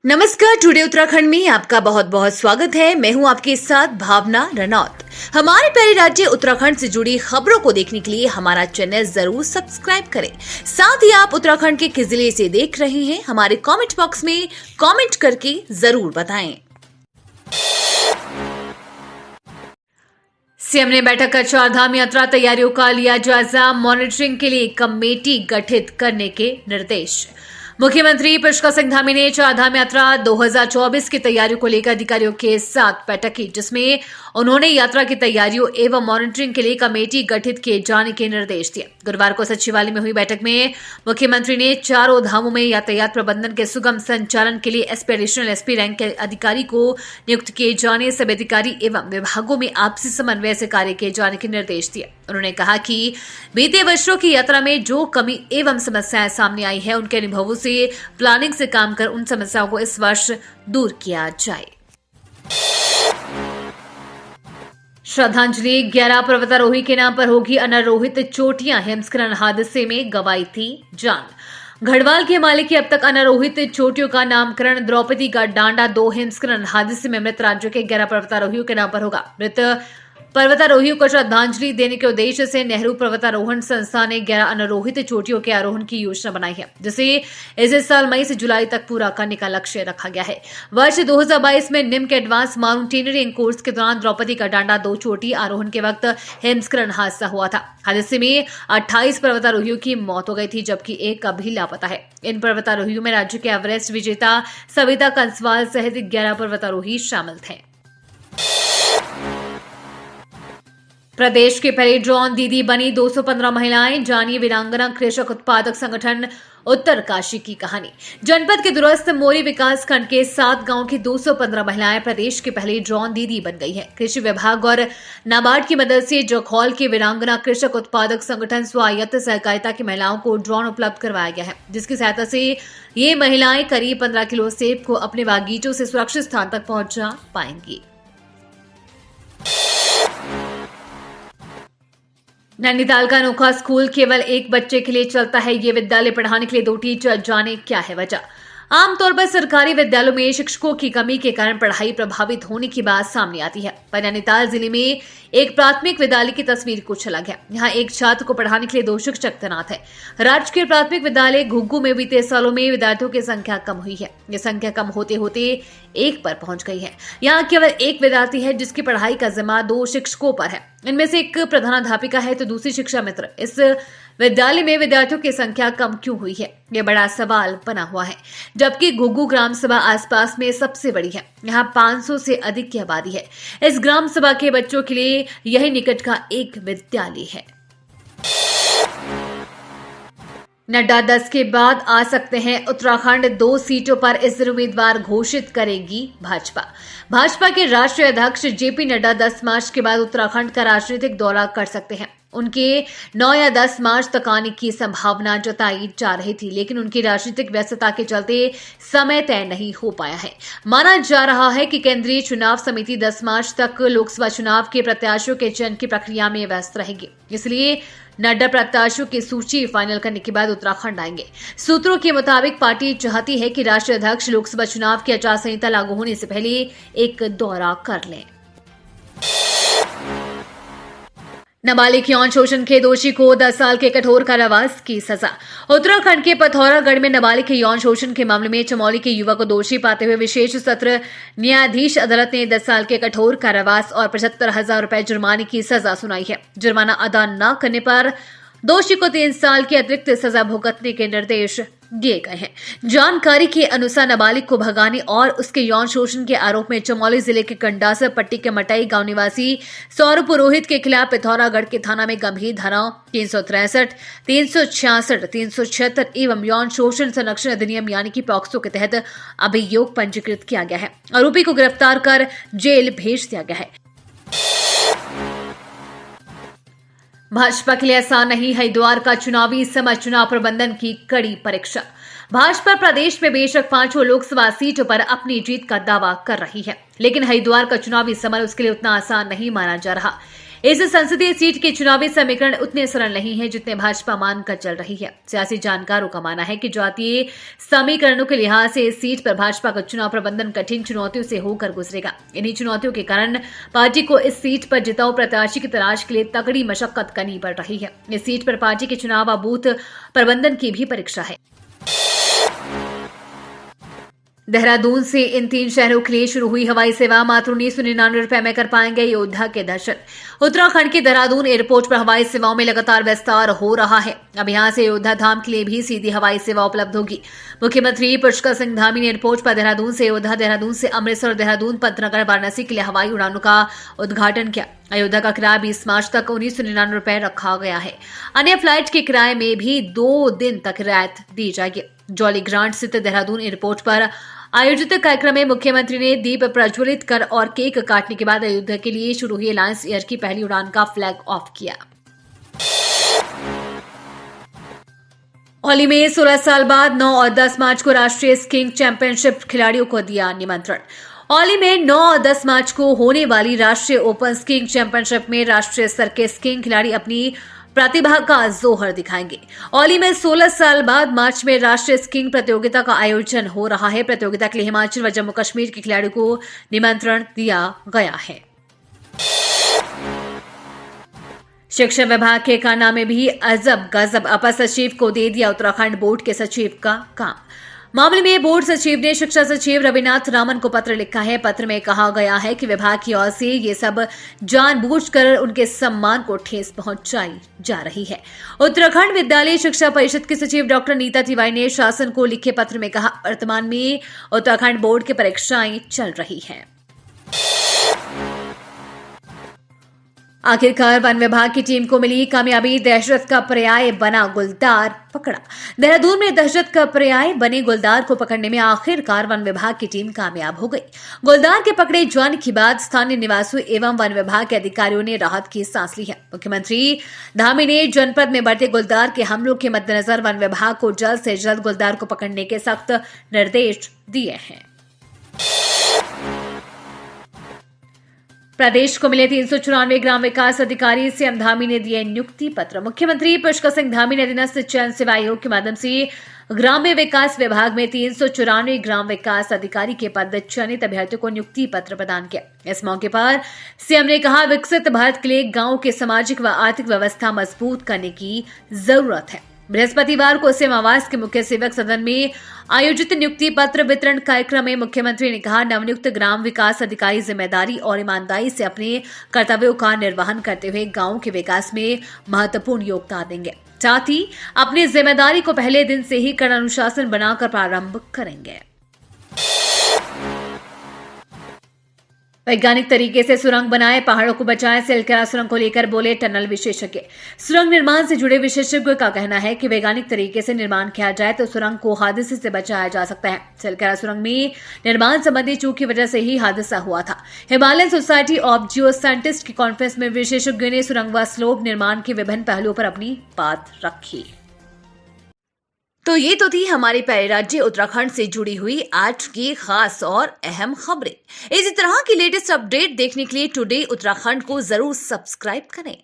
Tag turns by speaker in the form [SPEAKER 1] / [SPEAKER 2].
[SPEAKER 1] नमस्कार। टुडे उत्तराखंड में आपका बहुत बहुत स्वागत है। मैं हूं आपके साथ भावना रनौत। हमारे प्यारे राज्य उत्तराखंड से जुड़ी खबरों को देखने के लिए हमारा चैनल जरूर सब्सक्राइब करें। साथ ही आप उत्तराखंड के किस जिले से देख रहे हैं हमारे कमेंट बॉक्स में कमेंट करके जरूर बताएं। सीएम ने बैठक कर चारधाम यात्रा तैयारियों का लिया जायजा। मॉनिटरिंग के लिए कमेटी गठित करने के निर्देश। मुख्यमंत्री पुष्कर सिंह धामी ने चारधाम यात्रा 2024 की तैयारियों को लेकर अधिकारियों के साथ बैठक की, जिसमें उन्होंने यात्रा की तैयारियों एवं मॉनिटरिंग के लिए कमेटी गठित किए जाने के निर्देश दिए। गुरुवार को सचिवालय में हुई बैठक में मुख्यमंत्री ने चारों धामों में यातायात प्रबंधन के सुगम संचालन के लिए एसपी एडिशनल एसपी रैंक के अधिकारी को नियुक्त किए जाने, सभी अधिकारी एवं विभागों में आपसी समन्वय से कार्य किए जाने के निर्देश दिए। उन्होंने कहा कि बीते वर्षों की यात्रा में जो कमी एवं समस्याएं सामने आई है, उनके अनुभवों से प्लानिंग से काम कर उन समस्याओं को इस वर्ष दूर किया जाए। श्रद्धांजलि 11 पर्वतारोही के नाम पर होगी। अनारोहित चोटियां हिमस्खलन हादसे में गंवाई थी जान। गढ़वाल के मालिक की अब तक अनारोहित चोटियों का नामकरण द्रौपदी का डांडा 2 हिमस्खलन हादसे में मृत राज्य के 11 पर्वतारोहियों के नाम पर होगा। मृत पर्वतारोहियों को श्रद्धांजलि देने के उद्देश्य से नेहरू पर्वतारोहण संस्थान ने 11 अनारोहित चोटियों के आरोहण की योजना बनाई है, जिसे इस साल मई से जुलाई तक पूरा करने का लक्ष्य रखा गया है। वर्ष 2022 में निम्न के एडवांस माउंटेनियरिंग कोर्स के दौरान द्रौपदी का डांडा 2 चोटी आरोहण के वक्त हिमस्खलन हादसा हुआ था। हादसे में 28 पर्वतारोहियों की मौत हो गई थी, जबकि एक अभी लापता है। इन पर्वतारोहियों में राज्य के एवरेस्ट विजेता सविता कंसवाल सहित 11 पर्वतारोही शामिल थे। प्रदेश की पहली ड्रोन दीदी बनी 215 महिलाएं। जानिए वीरांगना कृषक उत्पादक संगठन उत्तरकाशी की कहानी। जनपद के दूरस्थ मोरी विकास खंड के 7 गांव की 215 महिलाएं प्रदेश की पहली ड्रोन दीदी बन गई हैं। कृषि विभाग और नाबार्ड की मदद से जखौल के वीरांगना कृषक उत्पादक संगठन स्वायत्त सहकारिता की महिलाओं को ड्रोन उपलब्ध करवाया गया है, जिसकी सहायता से ये महिलाएं करीब 15 किलो सेब को अपने बागीचों से सुरक्षित स्थान तक पहुंचा पाएंगी। नैनीताल का अनोखा स्कूल केवल एक बच्चे के लिए चलता है। ये विद्यालय पढ़ाने के लिए 2 टीचर, जाने क्या है वजह। आमतौर पर सरकारी विद्यालयों में शिक्षकों की कमी के कारण पढ़ाई प्रभावित होने की बात सामने आती है, पर नैनीताल जिले में एक प्राथमिक विद्यालय की तस्वीर कुछ अलग है। यहाँ एक छात्र को पढ़ाने के लिए 2 शिक्षक तैनात है। राजकीय प्राथमिक विद्यालय घुग्गू में बीते सालों में विद्यार्थियों की संख्या कम हुई है। ये संख्या कम होते होते 1 पर पहुंच गई है। यहाँ केवल 1 विद्यार्थी है, जिसकी पढ़ाई का जिम्मा 2 शिक्षकों पर है। इनमें से एक प्रधानाध्यापिका है तो दूसरी शिक्षा मित्र। इस विद्यालय में विद्यार्थियों की संख्या कम क्यों हुई है, यह बड़ा सवाल बना हुआ है। जबकि घुग्गू ग्राम सभा आसपास में सबसे बड़ी है। यहाँ 500 से अधिक की आबादी है। इस ग्राम सभा के बच्चों के लिए यही निकट का एक विद्यालय है। नड्डा 10 के बाद आ सकते हैं उत्तराखंड। 2 सीटों पर इस उम्मीदवार घोषित करेगी भाजपा। भाजपा के राष्ट्रीय अध्यक्ष जेपी नड्डा 10 मार्च के बाद उत्तराखंड का राजनीतिक दौरा कर सकते हैं। उनके 9 या 10 मार्च तक आने की संभावना जताई जा रही थी, लेकिन उनकी राजनीतिक व्यस्तता के चलते समय तय नहीं हो पाया है। माना जा रहा है कि केंद्रीय चुनाव समिति 10 मार्च तक लोकसभा चुनाव के प्रत्याशियों के चयन की प्रक्रिया में व्यस्त रहेगी, इसलिए नड्डा प्रत्याशियों की सूची फाइनल करने के बाद उत्तराखंड आएंगे। सूत्रों के मुताबिक पार्टी चाहती है कि राष्ट्रीय अध्यक्ष लोकसभा चुनाव की आचार संहिता लागू होने से पहले एक दौरा कर लें। नाबालिग यौन शोषण के दोषी को 10 साल के कठोर कारावास की सजा। उत्तराखंड के पिथौरागढ़ में नाबालिग के यौन शोषण के मामले में चमोली के युवक को दोषी पाते हुए विशेष सत्र न्यायाधीश अदालत ने 10 साल के कठोर कारावास और 75,000 रुपए जुर्माने की सजा सुनाई है। जुर्माना अदा न करने पर दोषी को 3 साल की अतिरिक्त सजा भुगतने के निर्देश दिए गए हैं। जानकारी के अनुसार नाबालिग को भगाने और उसके यौन शोषण के आरोप में चमोली जिले के कंडासर पट्टी के मटई गांव निवासी सौरभ पुरोहित के खिलाफ पिथौरागढ़ के थाना में गंभीर धाराओं 363, 366, 376 एवं यौन शोषण संरक्षण अधिनियम यानी कि पॉक्सो के तहत अभियोग पंजीकृत किया गया है। आरोपी को गिरफ्तार कर जेल भेज दिया गया है। भाजपा के लिए आसान नहीं हरिद्वार का चुनावी समय। चुनाव प्रबंधन की कड़ी परीक्षा। भाजपा प्रदेश में बेशक 5 लोकसभा सीटों पर अपनी जीत का दावा कर रही है, लेकिन हरिद्वार का चुनावी समर उसके लिए उतना आसान नहीं माना जा रहा। इस संसदीय सीट के चुनावी समीकरण उतने सरल नहीं है जितने भाजपा मानकर चल रही है। सियासी जानकारों का मानना है कि जातीय समीकरणों के लिहाज से इस सीट पर भाजपा का चुनाव प्रबंधन कठिन चुनौतियों से होकर गुजरेगा। इन्हीं चुनौतियों के कारण पार्टी को इस सीट पर जिताऊ प्रत्याशी की तलाश के लिए तगड़ी मशक्कत करनी पड़ रही है। इस सीट पर पार्टी के चुनाव बूथ प्रबंधन की भी परीक्षा है। देहरादून से इन 3 शहरों के लिए शुरू हुई हवाई सेवा मात्र 1999 रुपए में कर पाएंगे योद्धा के दर्शन। उत्तराखंड के देहरादून एयरपोर्ट पर हवाई सेवाओं में लगातार विस्तार हो रहा है। अब यहां से योद्धा धाम के लिए भी सीधी हवाई सेवा उपलब्ध होगी। मुख्यमंत्री पुष्कर सिंह धामी ने एयरपोर्ट पर देहरादून से योद्धा, देहरादून से अमृतसर, देहरादून पंतनगर, वाराणसी के लिए हवाई उड़ानों का उद्घाटन किया। अयोध्या का किराया 20 मार्च तक 1999 रुपए रखा गया है। अन्य फ्लाइट के किराए में भी 2 दिन तक रियायत दी जाएगी। जॉली ग्रांट स्थित देहरादून एयरपोर्ट पर आयोजित कार्यक्रम में मुख्यमंत्री ने दीप प्रज्वलित कर और केक काटने के बाद अयोध्या के लिए शुरू हुई अलायंस एयर की पहली उड़ान का फ्लैग ऑफ किया। औली में 16 साल बाद 9 और 10 मार्च को राष्ट्रीय स्कीइंग चैंपियनशिप खिलाड़ियों को दिया निमंत्रण। औली में 9 और 10 मार्च को होने वाली राष्ट्रीय ओपन स्कीइंग चैंपियनशिप में राष्ट्रीय स्तर के स्कीइंग खिलाड़ी अपनी प्रतिभा का जोहर दिखाएंगे। औली में 16 साल बाद मार्च में राष्ट्रीय स्कीइंग प्रतियोगिता का आयोजन हो रहा है। प्रतियोगिता के लिए हिमाचल व जम्मू कश्मीर के खिलाड़ियों को निमंत्रण दिया गया है। शिक्षा विभाग के कारनामे भी अजब गजब, अपर सचिव को दे दिया उत्तराखंड बोर्ड के सचिव का काम। मामले में बोर्ड सचिव ने शिक्षा सचिव रविनाथ रामन को पत्र लिखा है। पत्र में कहा गया है कि विभाग की ओर से ये सब जानबूझकर उनके सम्मान को ठेस पहुंचाई जा रही है। उत्तराखंड विद्यालय शिक्षा परिषद की सचिव डॉक्टर नीता तिवारी ने शासन को लिखे पत्र में कहा, वर्तमान में उत्तराखंड बोर्ड की परीक्षाएं चल रही हैं। आखिरकार वन विभाग की टीम को मिली कामयाबी, दहशत का पर्याय बना गुलदार पकड़ा। देहरादून में दहशत का पर्याय बने गुलदार को पकड़ने में आखिरकार वन विभाग की टीम कामयाब हो गई। गुलदार के पकड़े जाने के बाद स्थानीय निवासियों एवं वन विभाग के अधिकारियों ने राहत की सांस ली है। मुख्यमंत्री धामी ने जनपद में बढ़ते गुलदार के हमलों के मद्देनजर वन विभाग को जल्द से जल्द गुलदार को पकड़ने के सख्त निर्देश दिए हैं। प्रदेश को मिले 394 ग्राम विकास अधिकारी सीएम धामी ने दिए नियुक्ति पत्र। मुख्यमंत्री पुष्कर सिंह धामी ने अधीनस्थ चयन सेवा आयोग के माध्यम से ग्राम्य विकास विभाग में 394 ग्राम विकास अधिकारी के पद चयनित अभ्यर्थियों को नियुक्ति पत्र प्रदान किया। इस मौके पर सीएम ने कहा, विकसित भारत के लिए गांव के सामाजिक व आर्थिक व्यवस्था मजबूत करने की जरूरत है। बृहस्पतिवार को सीएम आवास के मुख्य सेवक सदन में आयोजित नियुक्ति पत्र वितरण कार्यक्रम में मुख्यमंत्री ने कहा, नवनियुक्त ग्राम विकास अधिकारी जिम्मेदारी और ईमानदारी से अपने कर्तव्यों का निर्वहन करते हुए गांव के विकास में महत्वपूर्ण योगदान देंगे। साथ ही अपनी जिम्मेदारी को पहले दिन से ही कड़ा अनुशासन बनाकर प्रारंभ करेंगे। वैज्ञानिक तरीके से सुरंग बनाए, पहाड़ों को बचाएं, सिलकेरा सुरंग को लेकर बोले टनल विशेषज्ञ। सुरंग निर्माण से जुड़े विशेषज्ञों का कहना है कि वैज्ञानिक तरीके से निर्माण किया जाए तो सुरंग को हादसे से बचाया जा सकता है। सिलकेरा सुरंग में निर्माण संबंधी चूक की वजह से ही हादसा हुआ था। Himalayan society of Jio scientist की कॉन्फ्रेंस में विशेषज्ञों ने सुरंग व स्लोप निर्माण के विभिन्न पहलुओं पर अपनी बात रखी। तो ये तो थी हमारे प्यारे राज्य उत्तराखंड से जुड़ी हुई आज की खास और अहम खबरें। इसी तरह की लेटेस्ट अपडेट देखने के लिए टुडे उत्तराखंड को जरूर सब्सक्राइब करें।